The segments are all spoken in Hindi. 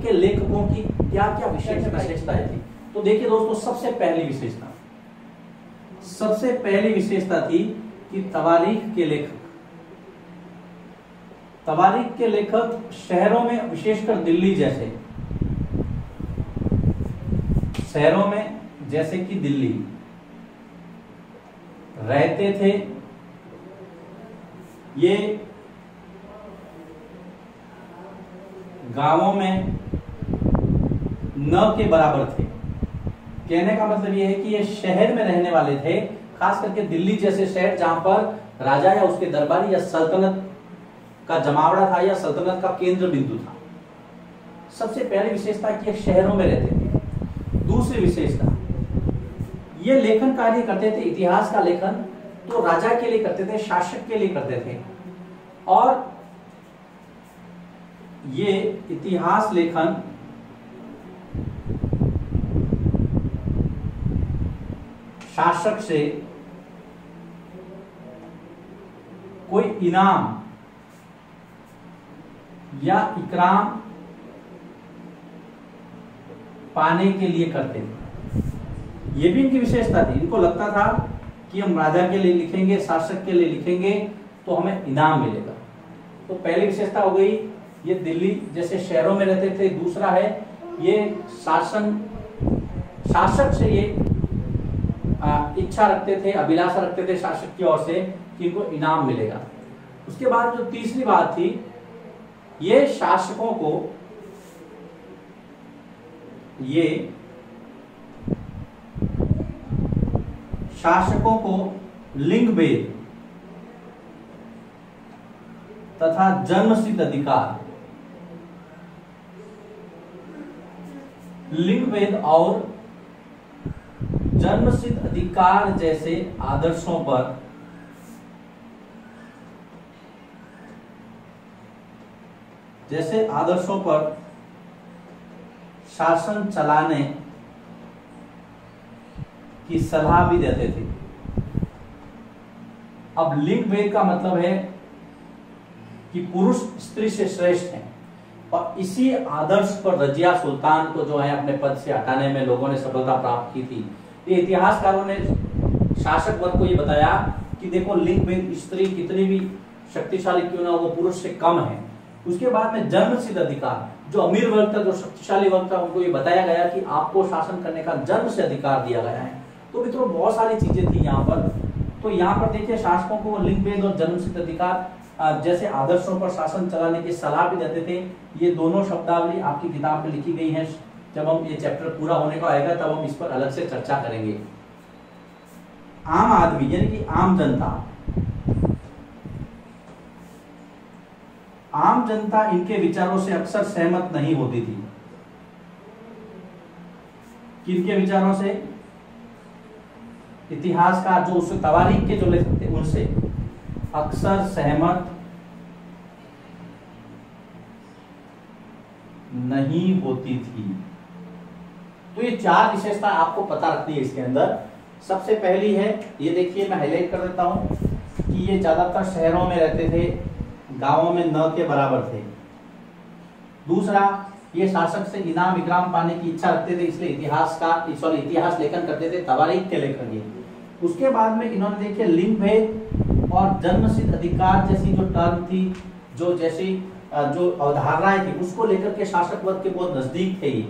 के लेखकों की क्या क्या विशेषताएं थी। तो देखिए दोस्तों, सबसे पहली विशेषता थी कि तवारीख के लेखक शहरों में, विशेषकर दिल्ली जैसे शहरों में, जैसे कि दिल्ली रहते थे। ये गांवों में न के बराबर थे। कहने का मतलब यह है कि ये शहर में रहने वाले थे, खास करके दिल्ली जैसे शहर जहां पर राजा या उसके दरबारी या सल्तनत का जमावड़ा था या सल्तनत का केंद्र बिंदु था। सबसे पहली विशेषता कि ये शहरों में रहते थे। दूसरी विशेषता, ये लेखन कार्य करते थे, इतिहास का लेखन तो राजा के लिए करते थे, शासक के लिए करते थे, और ये इतिहास लेखन शासक से कोई इनाम या इकराम पाने के लिए करते थे। ये भी इनकी विशेषता थी। इनको लगता था कि हम राजा के लिए लिखेंगे, शासक के लिए लिखेंगे तो हमें इनाम मिलेगा। तो पहली विशेषता हो गई, ये दिल्ली जैसे शहरों में रहते थे। दूसरा है, ये शासक से ये इच्छा रखते थे, अभिलाषा रखते थे शासक की ओर से कि इनको इनाम मिलेगा। उसके बाद जो तीसरी बात थी, ये शासकों को लिंग भेद तथा जन्मसिद्ध अधिकार, लिंग भेद और जन्मसिद्ध अधिकार जैसे आदर्शों पर शासन चलाने की सलाह भी देते थे। अब लिंग भेद का मतलब है कि पुरुष स्त्री से श्रेष्ठ है, और इसी आदर्श पर रजिया सुल्तान को जो है अपने पद से हटाने में लोगों ने सफलता प्राप्त की थी। ये इतिहासकारों ने शासक वर्ग को ये बताया कि देखो, लिंग भेद, स्त्री कितनी भी शक्तिशाली क्यों ना हो, वो पुरुष से कम है। उसके बाद में जन्मसिद्ध अधिकार, जो अमीर वर्ग था, जो शक्तिशाली वर्ग था, उनको ये बताया गया कि आपको शासन करने का जन्म से अधिकार दिया गया है। तो मित्रों, बहुत सारी चीजें थी यहाँ पर। तो यहाँ पर देखिए, शासकों को लिंग भेद और जन्मसिद्ध अधिकार जैसे आदर्शों पर शासन चलाने की सलाह भी देते थे। ये दोनों शब्दावली आपकी किताब में लिखी गई है। जब हम ये चैप्टर पूरा होने को आएगा तब हम इस पर अलग से चर्चा करेंगे। आम आदमी यानी कि आम जनता इनके विचारों से अक्सर सहमत नहीं होती थी। किनके विचारों से? इतिहासकार जो उस तवारीख के जो लेखक थे उनसे अक्सर सहमत नहीं होती थी। तो ये चार विशेषता आपको पता रखनी है इसके अंदर। सबसे पहली है, ये देखिए मैं हाईलाइट कर देता हूं कि ये ज्यादातर शहरों में रहते थे, गांवों में न के बराबर थे। दूसरा, ये शासक से इनाम इकराम पाने की इच्छा रखते थे, इसलिए इतिहास लेखन करते थे, तवारीख के लेखक ये। उसके बाद में इन्होंने देखिए लिंग भेद और जन्मसिद्ध अधिकार जैसी जो टर्म थी, जो अवधारणाएं थी, उसको लेकर के शासक वर्ग के बहुत नजदीक थे,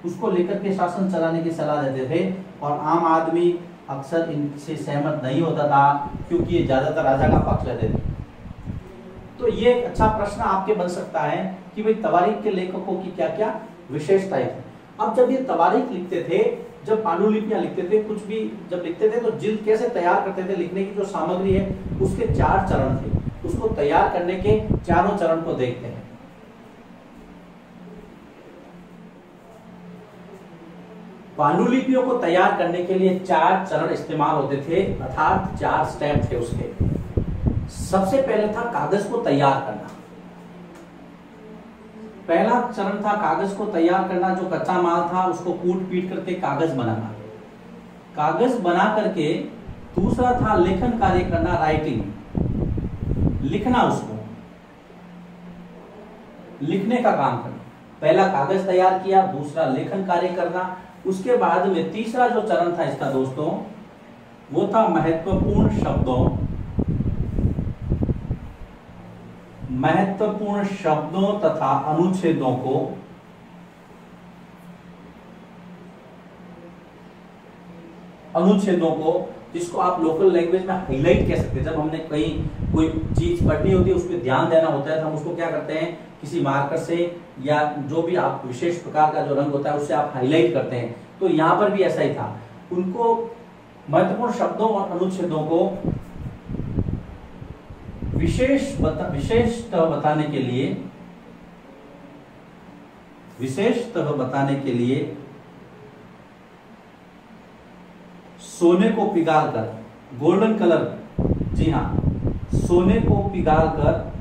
उसको लेकर के शासन चलाने की सलाह देते थे। और आम आदमी अक्सर इनसे सहमत नहीं होता था, क्योंकि ये ज्यादातर राजा का पक्ष लेते थे। तो ये एक अच्छा प्रश्न आपके बन सकता है कि भाई तवारीख के लेखकों की क्या क्या विशेषताएं थी। अब जब ये तवारीख लिखते थे, जब पांडुलिपियां लिखते थे, कुछ भी जब लिखते थे, तो जिल्द कैसे तैयार करते थे, लिखने की जो सामग्री है उसके 4 चरण थे। उसको तैयार करने के चारों चरण को देखते हैं। पांडुलिपियों को तैयार करने के लिए 4 चरण इस्तेमाल होते थे, अर्थात 4 स्टेप थे उसके। सबसे पहले था कागज को तैयार करना। पहला चरण था कागज को तैयार करना, जो कच्चा माल था उसको कूट पीट करके कागज बनाना। कागज बना करके दूसरा था लेखन कार्य करना, राइटिंग, लिखना, उसको लिखने का काम करना। पहला कागज तैयार किया, दूसरा लेखन कार्य करना, उसके बाद में तीसरा जो चरण था इसका दोस्तों वो था महत्वपूर्ण शब्दों तथा अनुच्छेदों को जिसको आप लोकल लैंग्वेज में हाईलाइट कह सकते हैं। जब हमने कहीं कोई चीज पढ़नी होती है, उस पर ध्यान देना होता है, तो हम उसको क्या करते हैं, किसी मार्कर से या जो भी आप विशेष प्रकार का जो रंग होता है उससे आप हाईलाइट करते हैं। तो यहाँ पर भी ऐसा ही था, उनको महत्वपूर्ण शब्दों और अनुच्छेदों को विशेषतः बताने के लिए सोने को पिघालकर, गोल्डन कलर, जी हाँ, सोने को पिघालकर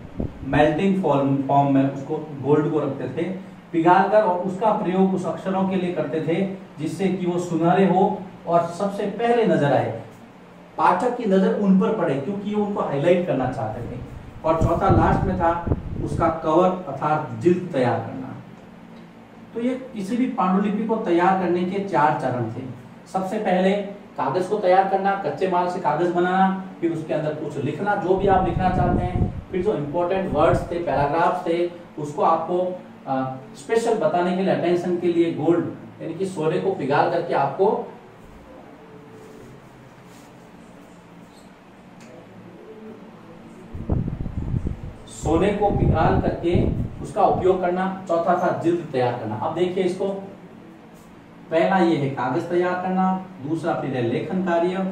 मेल्टिंग फॉर्म में उसको गोल्ड को रखते थे, पिघालकर, और उसका प्रयोग उस अक्षरों के लिए करते थे जिससे कि वो सुनहरे हो और सबसे पहले नजर आए, पाठक की नजर उन पर पड़े, क्योंकि वो उनको हाईलाइट करना चाहते थे। और चौथा लास्ट में था उसका कवर अर्थात जिल्द तैयार करना। तो ये किसी भी पांडुलिपि को तैयार करने के 4 चरण थे। सबसे पहले कागज को तैयार करना, कच्चे माल से कागज बनाना, फिर उसके अंदर कुछ लिखना, जो भी आप लिखना चाहते हैं, फिर जो इंपॉर्टेंट वर्ड्स थे, पैराग्राफ्स थे, उसको आपको स्पेशल बताने के लिए, अटेंशन के लिए गोल्ड यानी कि सोने को पिघाल करके आपको सोने को पिघाल करके उसका उपयोग करना। चौथा था जिल्द तैयार करना। अब देखिए इसको, पहला ये है कागज तैयार करना, दूसरा फिर है लेखन कार्य,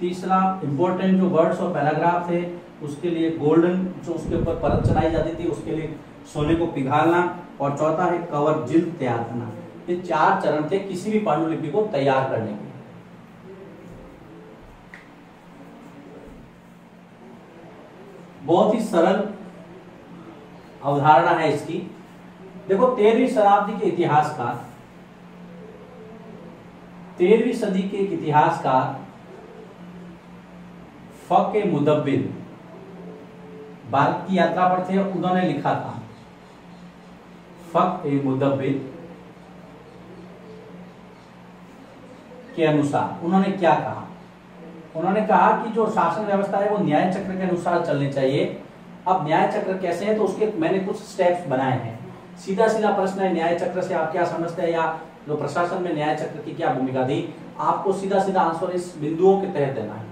तीसरा इंपॉर्टेंट जो वर्ड्स और पैराग्राफ थे उसके लिए गोल्डन जो उसके ऊपर परत चढ़ाई जाती थी उसके लिए सोने को पिघालना, और चौथा है कवर जिल्द तैयार करना। ये 4 चरण थे किसी भी पांडुलिपि को तैयार करने के। बहुत ही सरल अवधारणा है इसकी। देखो 13वीं शताब्दी के इतिहासकार, 13वीं सदी के इतिहासकार फ़.के. मुदब्बिर भारत की यात्रा पर थे, उन्होंने लिखा था, फ़.के. मुदब्बिर के अनुसार उन्होंने क्या कहा, उन्होंने कहा कि जो शासन व्यवस्था है वो न्याय चक्र के अनुसार चलनी चाहिए। अब न्याय चक्र कैसे है, तो उसके मैंने कुछ स्टेप्स बनाए हैं। सीधा सीधा प्रश्न है, न्याय चक्र से आप क्या समझते हैं, या जो प्रशासन में न्याय चक्र की क्या भूमिका थी, आपको सीधा सीधा आंसर इस बिंदुओं के तहत देना है।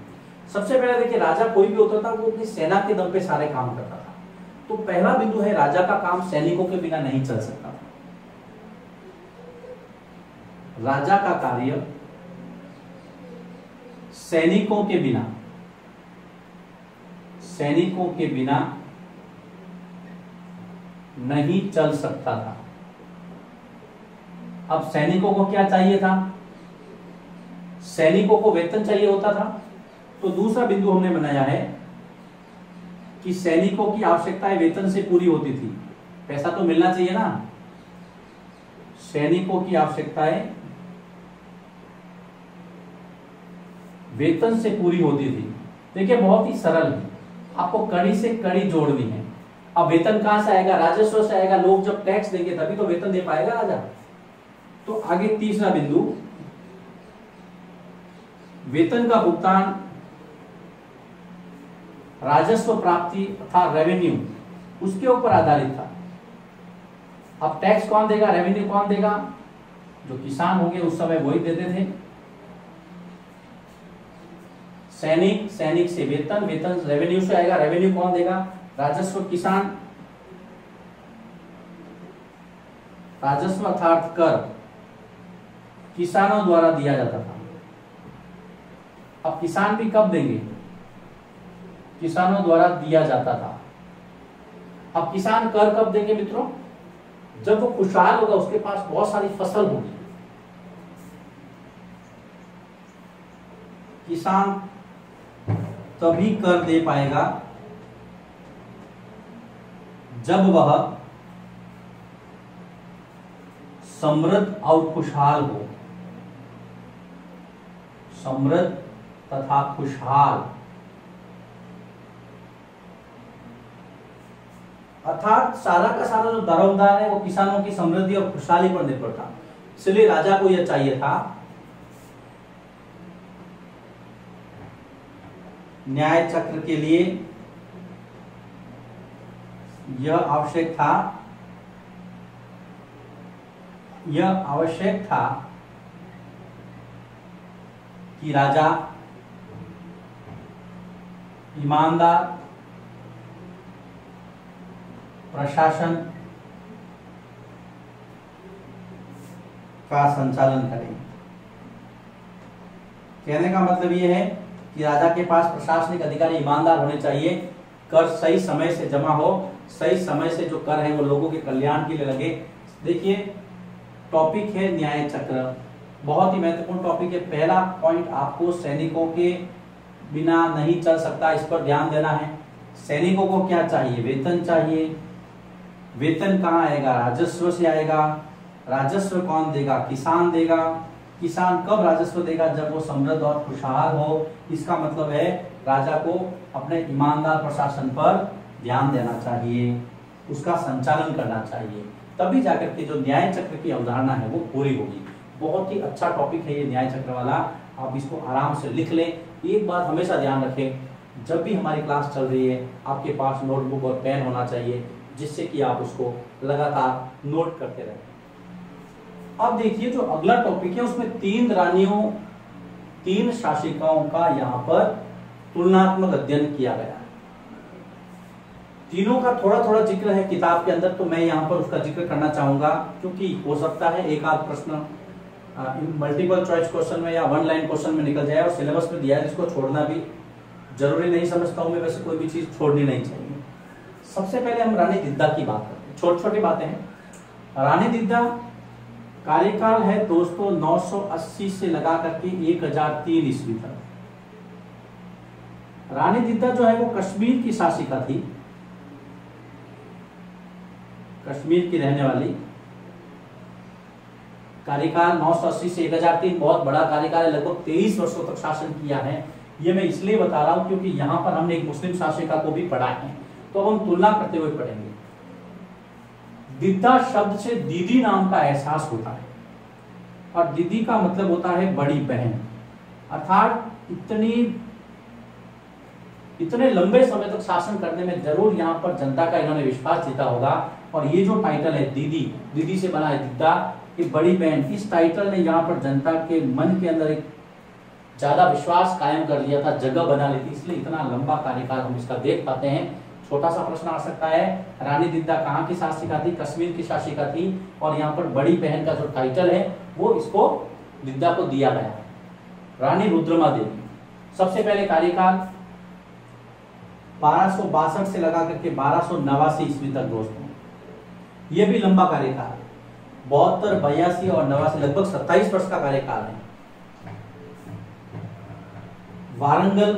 सबसे पहले देखिए, राजा कोई भी होता था वो अपनी सेना के दम पे सारे काम करता था। तो पहला बिंदु है, राजा का काम सैनिकों के बिना नहीं चल सकता था। राजा का कार्य सैनिकों के बिना नहीं चल सकता था। अब सैनिकों को क्या चाहिए था, सैनिकों को वेतन चाहिए होता था। तो दूसरा बिंदु हमने बनाया है कि सैनिकों की आवश्यकताएं वेतन से पूरी होती थी, पैसा तो मिलना चाहिए ना। सैनिकों की आवश्यकताएं वेतन से पूरी होती थी। देखिए बहुत ही सरल है, आपको कड़ी से कड़ी जोड़नी है। अब वेतन कहां से आएगा, राजस्व से आएगा। लोग जब टैक्स देंगे तभी तो वेतन दे पाएगा राजा। तो आगे तीसरा बिंदु, वेतन का भुगतान राजस्व प्राप्ति तथा रेवेन्यू उसके ऊपर आधारित था। अब टैक्स कौन देगा, रेवेन्यू कौन देगा, जो किसान होंगे उस समय वही देते थे। सैनिक से वेतन, वेतन रेवेन्यू से आएगा, रेवेन्यू कौन देगा, राजस्व किसान, राजस्व अर्थात कर किसानों द्वारा दिया जाता था। अब किसान भी कब देंगे, किसानों द्वारा दिया जाता था। अब किसान कर कब देंगे मित्रों, जब वो खुशहाल होगा, उसके पास बहुत सारी फसल होगी। किसान तभी कर दे पाएगा जब वह समृद्ध और खुशहाल हो। समृद्ध तथा खुशहाल अर्थात सारा का सारा जो दारोमदार है वो किसानों की समृद्धि और खुशहाली पर निर्भर था, इसलिए राजा को यह चाहिए था न्याय चक्र के लिए यह आवश्यक था कि राजा ईमानदार प्रशासन का संचालन करें। कहने का मतलब यह है कि राजा के पास प्रशासनिक अधिकारी ईमानदार होने चाहिए, कर सही समय से जमा हो, सही समय से जो कर है वो लोगों के कल्याण के लिए लगे। देखिए टॉपिक है न्याय चक्र, बहुत ही महत्वपूर्ण टॉपिक है। पहला पॉइंट आपको सैनिकों के बिना नहीं चल सकता, इस पर ध्यान देना है। सैनिकों को क्या चाहिए? वेतन चाहिए। वेतन कहाँ आएगा? राजस्व से आएगा। राजस्व कौन देगा? किसान देगा। किसान कब राजस्व देगा? जब वो समृद्ध और खुशहाल हो। इसका मतलब है राजा को अपने ईमानदार प्रशासन पर ध्यान देना चाहिए, उसका संचालन करना चाहिए, तभी जाकर के जो न्याय चक्र की अवधारणा है वो पूरी होगी। बहुत ही अच्छा टॉपिक है ये न्याय चक्र वाला, आप इसको आराम से लिख लें। एक बात हमेशा ध्यान रखें, जब भी हमारी क्लास चल रही है आपके पास नोटबुक और पेन होना चाहिए, जिससे कि आप उसको लगातार नोट करते रहें। अब देखिए जो अगला टॉपिक है उसमें 3 रानियों 3 शासिकाओं का यहाँ पर तुलनात्मक अध्ययन किया गया है। तीनों का थोड़ा थोड़ा जिक्र है किताब के अंदर, तो मैं यहाँ पर उसका जिक्र करना चाहूंगा, क्योंकि हो सकता है एक आध प्रश्न मल्टीपल चॉइस क्वेश्चन में या 1 लाइन क्वेश्चन में निकल जाए, और सिलेबस में दिया है जिसको छोड़ना भी जरूरी नहीं समझता हूं मैं। वैसे कोई भी चीज छोड़नी नहीं चाहिए। सबसे पहले हम रानी दिद्दा की बात करते हैं, छोटी छोटी बातें हैं। रानी दिद्दा कार्यकाल है दोस्तों 980 से लगा करके 1003 ईस्वी तक। रानी दिद्दा जो है वो कश्मीर की शासिका थी, कश्मीर की रहने वाली। कार्यकाल 980 से 1003 बहुत बड़ा कार्यकाल है, लगभग 23 वर्षों तक शासन किया है। ये मैं इसलिए बता रहा हूं क्योंकि यहाँ पर हमने एक मुस्लिम शासिका को भी पढ़ा है, तो अब हम तुलना करते हुए पढ़ेंगे। दिद्दा शब्द से दीदी नाम का एहसास होता है, और दीदी का मतलब होता है बड़ी बहन। अर्थात इतने लंबे समय तक शासन करने में जरूर यहाँ पर जनता का इन्होंने विश्वास जीता होगा। और ये जो टाइटल है दीदी, दीदी से बना है दिद्दा, ये बड़ी बहन, इस टाइटल ने यहाँ पर जनता के मन के अंदर एक ज्यादा विश्वास कायम कर लिया था, जगह बना ली थी, इसलिए इतना लंबा कार्यकाल हम इसका देख पाते हैं। छोटा सा प्रश्न आ सकता है, रानी दिद्दा कहाँ की शासिका थी? कश्मीर की शासिका थी, और यहाँ पर बड़ी बहन का जो टाइटल है वो इसको दिद्दा को दिया गया है। रानी रुद्रमा देवी, सबसे पहले कार्यकाल 1262 से लगा करके 1289 ईस्वी तक दोस्तों, ये भी लंबा कार्यकाल है। 72, 82 और 89 लगभग 27 वर्ष का कार्यकाल है। वारंगल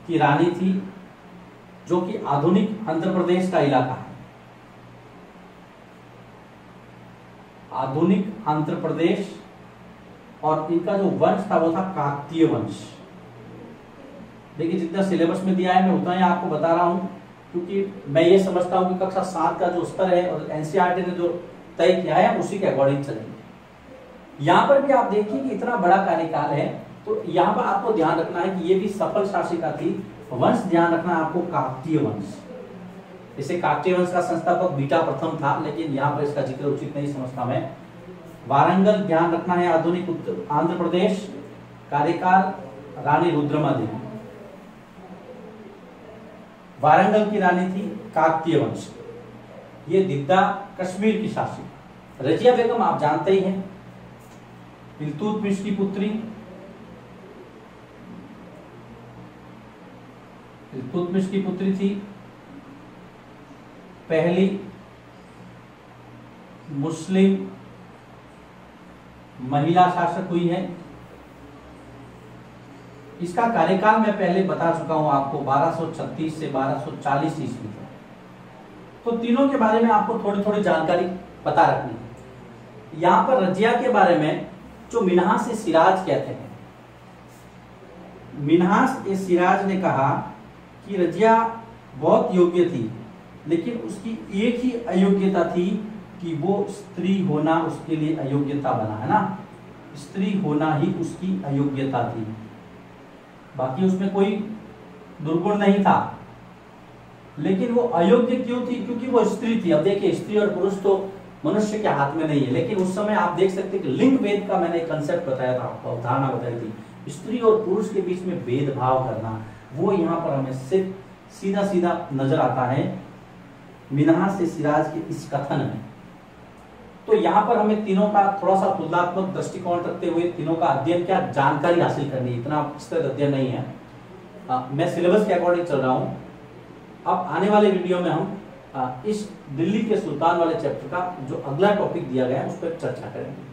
की रानी थी, जो कि आधुनिक आंध्र प्रदेश का इलाका है। आधुनिक आंध्र प्रदेश, और इनका जो वंश था वो था काकतीय वंश। देखिए जितना सिलेबस में दिया है मैं उतना ही आपको बता रहा हूं, क्योंकि मैं ये समझता हूं कि कक्षा 7 का जो स्तर है और एनसीईआरटी ने जो तय किया है उसी के अकॉर्डिंग चलेंगे। यहाँ पर भी आप देखिए कि इतना बड़ा कार्यकाल है, तो यहाँ पर आपको ध्यान रखना है कि ये भी सफल शासिका थी। वंश ध्यान रखना है आपको, काकतीय वंश। इसे काकतीय वंश का संस्थापक बीटा प्रथम था, लेकिन यहाँ पर इसका जिक्र उचित नहीं समझता मैं। वारंगल ध्यान रखना है, आधुनिक आंध्र प्रदेश, कार्यकाल रानी रुद्रमा देवी। वारंगल की रानी थी काकतीय वंश। ये दिद्दा कश्मीर की शासिका। रजिया बेगम आप जानते ही हैं, इल्तुतमिश की पुत्री। इल्तुतमिश की पुत्री थी, पहली मुस्लिम महिला शासक हुई है। इसका कार्यकाल मैं पहले बता चुका हूं आपको, 1236 से 1240 ईस्वी तक। तो तीनों के बारे में आपको थोड़ी थोड़ी जानकारी पता रखनी है। यहां पर रजिया के बारे में जो मिन्हास ए सिराज कहते हैं, मिन्हास ए सिराज ने कहा कि रजिया बहुत योग्य थी, लेकिन उसकी एक ही अयोग्यता थी कि वो स्त्री होना उसके लिए अयोग्यता बना, है ना। स्त्री होना ही उसकी अयोग्यता थी, बाकी उसमें कोई दुर्गुण नहीं था, लेकिन वो अयोग्य क्यों थी? क्योंकि वो स्त्री थी। अब देखिए, स्त्री और पुरुष तो मनुष्य के हाथ में नहीं है, लेकिन उस समय आप देख सकते हैं कि लिंग भेद का मैंने कंसेप्ट बताया था आपको, अवधारणा बताई थी। स्त्री और पुरुष के बीच में भेदभाव करना, वो यहाँ पर हमें सिर्फ सीधा सीधा नजर आता है मिन्हाज से सिराज के इस कथन में। तो यहाँ पर हमें तीनों का थोड़ा सा तुलनात्मक दृष्टिकोण रखते हुए तीनों का अध्ययन, क्या जानकारी हासिल करनी है, इतना विस्तृत अध्ययन नहीं है। मैं सिलेबस के अकॉर्डिंग चल रहा हूँ। अब आने वाले वीडियो में हम इस दिल्ली के सुल्तान वाले चैप्टर का जो अगला टॉपिक दिया गया है उस पर चर्चा करेंगे।